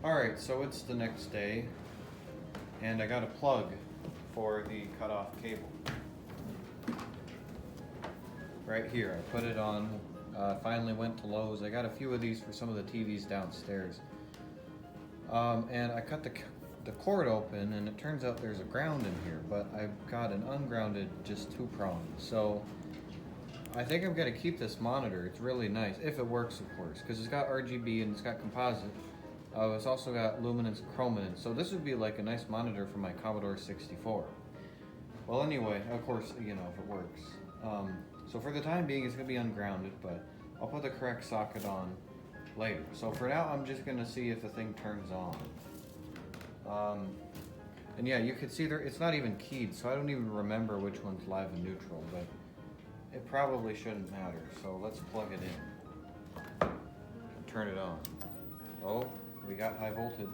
Alright, so it's the next day, and I got a plug for the cutoff cable. Right here, I put it on, finally went to Lowe's. I got a few of these for some of the TVs downstairs. And I cut the cord open, and it turns out there's a ground in here, but I've got an ungrounded, just 2-prong. So I think I'm gonna keep this monitor. It's really nice, if it works, of course, because it's got RGB and it's got composite. It's also got luminance and chrominance, so this would be like a nice monitor for my Commodore 64. Well, anyway, of course, you know, if it works. So for the time being, it's gonna be ungrounded, but I'll put the correct socket on later. So for now, I'm just gonna see if the thing turns on. And yeah, you can see there, it's not even keyed, so I don't even remember which one's live and neutral, but it probably shouldn't matter. So let's plug it in and turn it on. Oh, we got high voltage.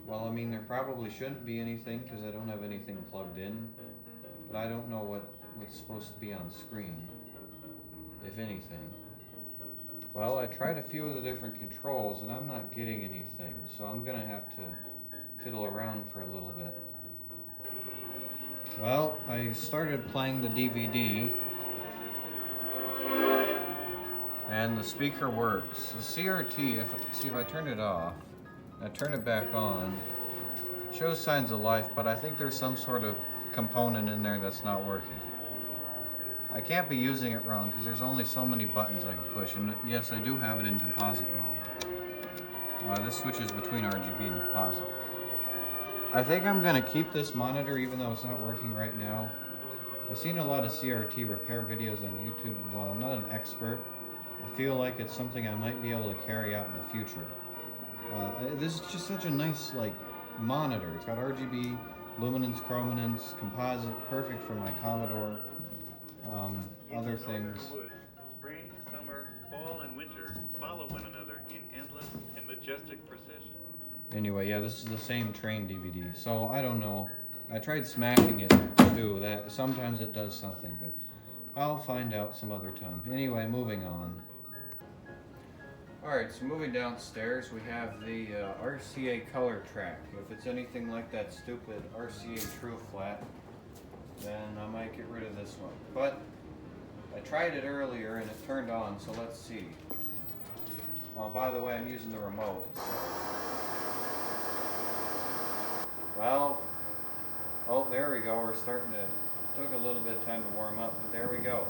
Well, I mean, there probably shouldn't be anything because I don't have anything plugged in, but I don't know what's supposed to be on screen, if anything. Well, I tried a few of the different controls and I'm not getting anything, so I'm gonna have to fiddle around for a little bit. Well, I started playing the DVD and the speaker works. The CRT, see if I turn it off, I turn it back on, shows signs of life, but I think there's some sort of component in there that's not working. I can't be using it wrong because there's only so many buttons I can push, and yes, I do have it in composite mode. This switches between RGB and composite. I think I'm going to keep this monitor even though it's not working right now. I've seen a lot of CRT repair videos on YouTube, and while I'm not an expert, I feel like it's something I might be able to carry out in the future. This is just such a nice monitor. It's got RGB, luminance, chrominance, composite, perfect for my Commodore. Other things. Spring, summer, fall, and winter follow one another in endless and majestic procession. Anyway, yeah, this is the same train DVD. So I don't know. I tried smacking it too. That sometimes it does something, but I'll find out some other time. Anyway, moving on. Alright, so moving downstairs, we have the RCA color track. If it's anything like that stupid RCA True Flat, then I might get rid of this one. But I tried it earlier and it turned on, so let's see. Oh, by the way, I'm using the remote. So. Well, oh, there we go. We're starting to, took a little bit of time to warm up, but there we go.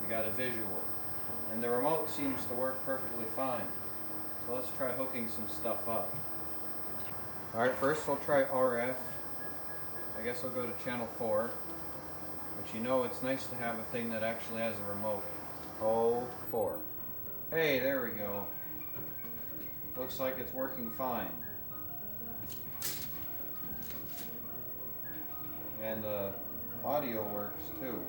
We got a visual. And the remote seems to work perfectly fine. So let's try hooking some stuff up. Alright, first we'll try RF. I guess I'll go to channel 4. But you know, it's nice to have a thing that actually has a remote. Hold 4. Hey, there we go. Looks like it's working fine. And the audio works too.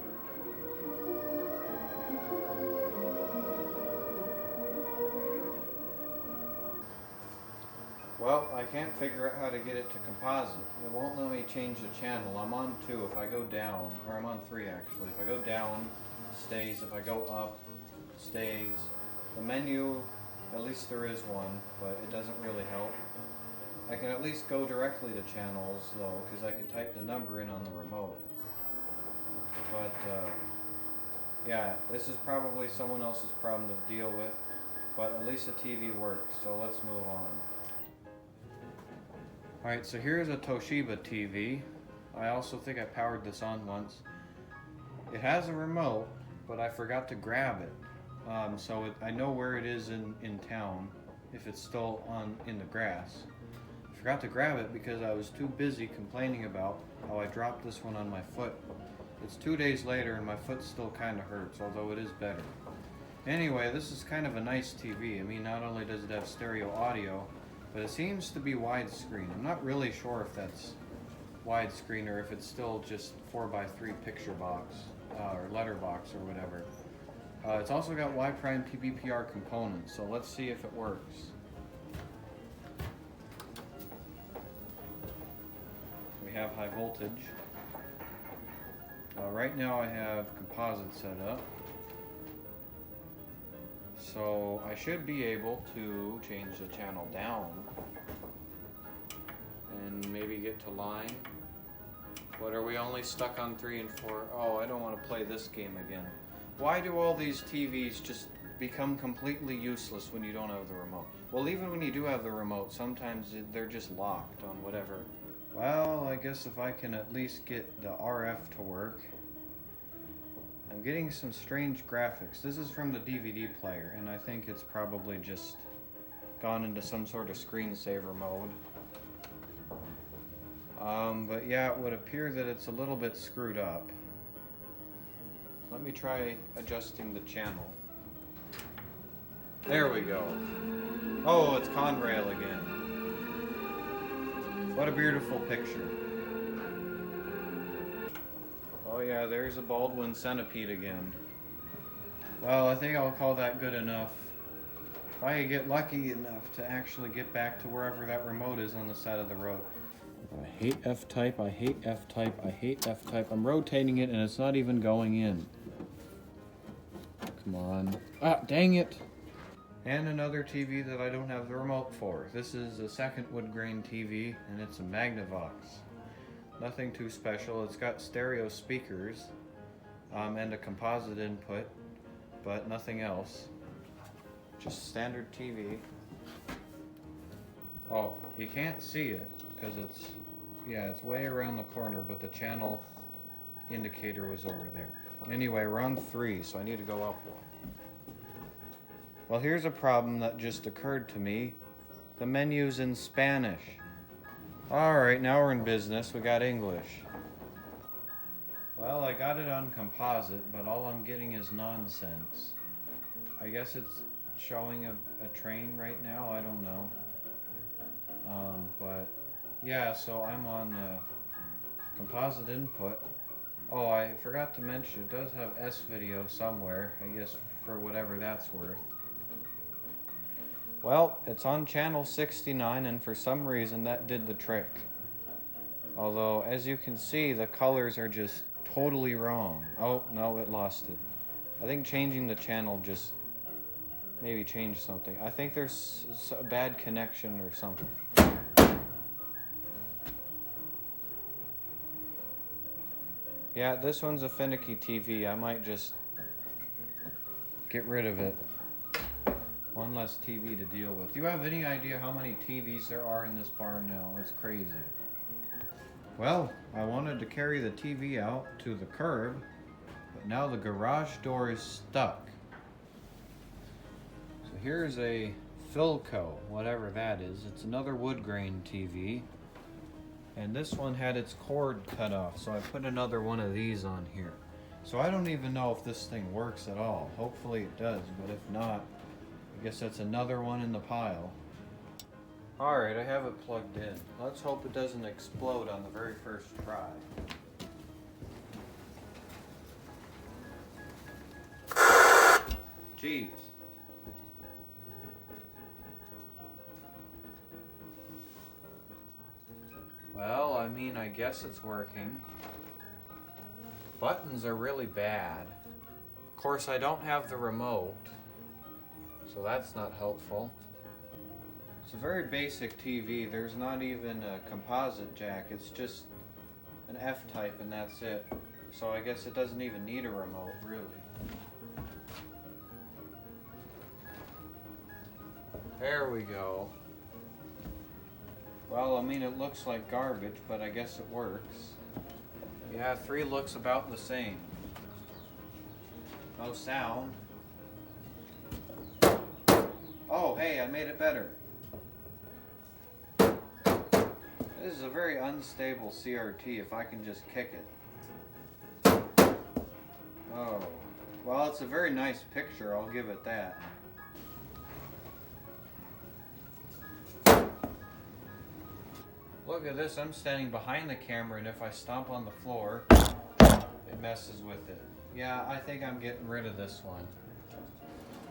Well, I can't figure out how to get it to composite. It won't let me change the channel. I'm on 2. If I go down, or I'm on 3 actually. If I go down, stays. If I go up, stays. The menu, at least there is one, but it doesn't really help. I can at least go directly to channels though, because I could type the number in on the remote. But yeah, this is probably someone else's problem to deal with, but at least the TV works, so let's move on. Alright, so here's a Toshiba TV. I also think I powered this on once. It has a remote, but I forgot to grab it. I know where it is in town, if it's still in the grass. I forgot to grab it because I was too busy complaining about how I dropped this one on my foot. It's 2 days later and my foot still kind of hurts, although it is better. Anyway, this is kind of a nice TV. I mean, not only does it have stereo audio, but it seems to be widescreen. I'm not really sure if that's widescreen or if it's still just 4x3 picture box or letterbox or whatever. It's also got Y' PBPR components, so let's see if it works. We have high voltage. Right now I have composite set up. So I should be able to change the channel down and maybe get to line. But are we only stuck on 3 and 4? Oh, I don't want to play this game again. Why do all these TVs just become completely useless when you don't have the remote? Well, even when you do have the remote, sometimes they're just locked on whatever. Well, I guess if I can at least get the RF to work. I'm getting some strange graphics. This is from the DVD player, and I think it's probably just gone into some sort of screensaver mode. But yeah, it would appear that it's a little bit screwed up. Let me try adjusting the channel. There we go. Oh, it's Conrail again. What a beautiful picture. Oh yeah, there's a Baldwin centipede again. Well, I think I'll call that good enough. If I get lucky enough to actually get back to wherever that remote is on the side of the road. I hate F-type, I hate F-type, I hate F-type. I'm rotating it and it's not even going in. Come on. Ah, dang it! And another TV that I don't have the remote for. This is a second wood grain TV, and it's a Magnavox. Nothing too special. It's got stereo speakers and a composite input, but nothing else. Just standard TV. Oh, you can't see it because it's way around the corner, but the channel indicator was over there. Anyway, we're on 3, so I need to go up 1. Well, here's a problem that just occurred to me. The menu's in Spanish. Alright, now we're in business. We got English. Well, I got it on composite, but all I'm getting is nonsense. I guess it's showing a train right now. I don't know. But yeah, so I'm on composite input. Oh, I forgot to mention, it does have S-video somewhere, I guess for whatever that's worth. Well, it's on channel 69, and for some reason that did the trick. Although, as you can see, the colors are just totally wrong. Oh, no, it lost it. I think changing the channel just maybe changed something. I think there's a bad connection or something. Yeah, this one's a finicky TV. I might just get rid of it. One less TV to deal with. Do you have any idea how many TVs there are in this barn now? It's crazy. Well, I wanted to carry the TV out to the curb, but now the garage door is stuck. So here's a Philco, whatever that is. It's another wood grain TV. And this one had its cord cut off, so I put another one of these on here. So I don't even know if this thing works at all. Hopefully it does, but if not, I guess that's another one in the pile. Alright, I have it plugged in. Let's hope it doesn't explode on the very first try. Jeez. Well, I mean, I guess it's working. Buttons are really bad. Of course, I don't have the remote, so that's not helpful. It's a very basic TV. There's not even a composite jack. It's just an F-type and that's it. So I guess it doesn't even need a remote, really. There we go. Well, I mean, it looks like garbage, but I guess it works. Yeah, 3 looks about the same. No sound. Oh, hey, I made it better. This is a very unstable CRT if I can just kick it. Oh. Well, it's a very nice picture, I'll give it that. Look at this, I'm standing behind the camera, and if I stomp on the floor, it messes with it. Yeah, I think I'm getting rid of this one.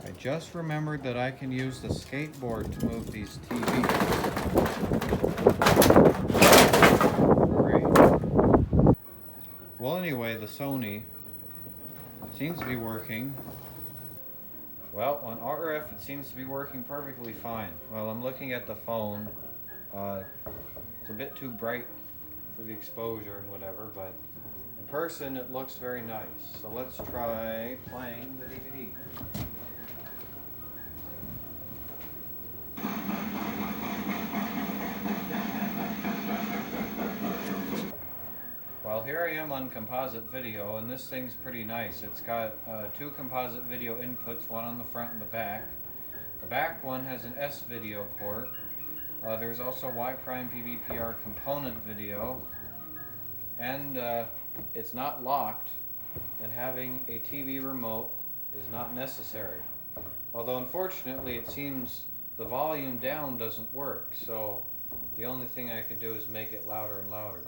I just remembered that I can use the skateboard to move these TVs. Great. Well, anyway, the Sony seems to be working. Well, on RF it seems to be working perfectly fine. Well, I'm looking at the phone. It's a bit too bright for the exposure and whatever, but in person it looks very nice. So let's try playing the DVD. Well, here I am on composite video, and this thing's pretty nice. It's got two composite video inputs, one on the front and the back. The back one has an S video port. There's also Y' PVPR component video, and it's not locked, and having a TV remote is not necessary. Although unfortunately it seems the volume down doesn't work, so the only thing I can do is make it louder and louder.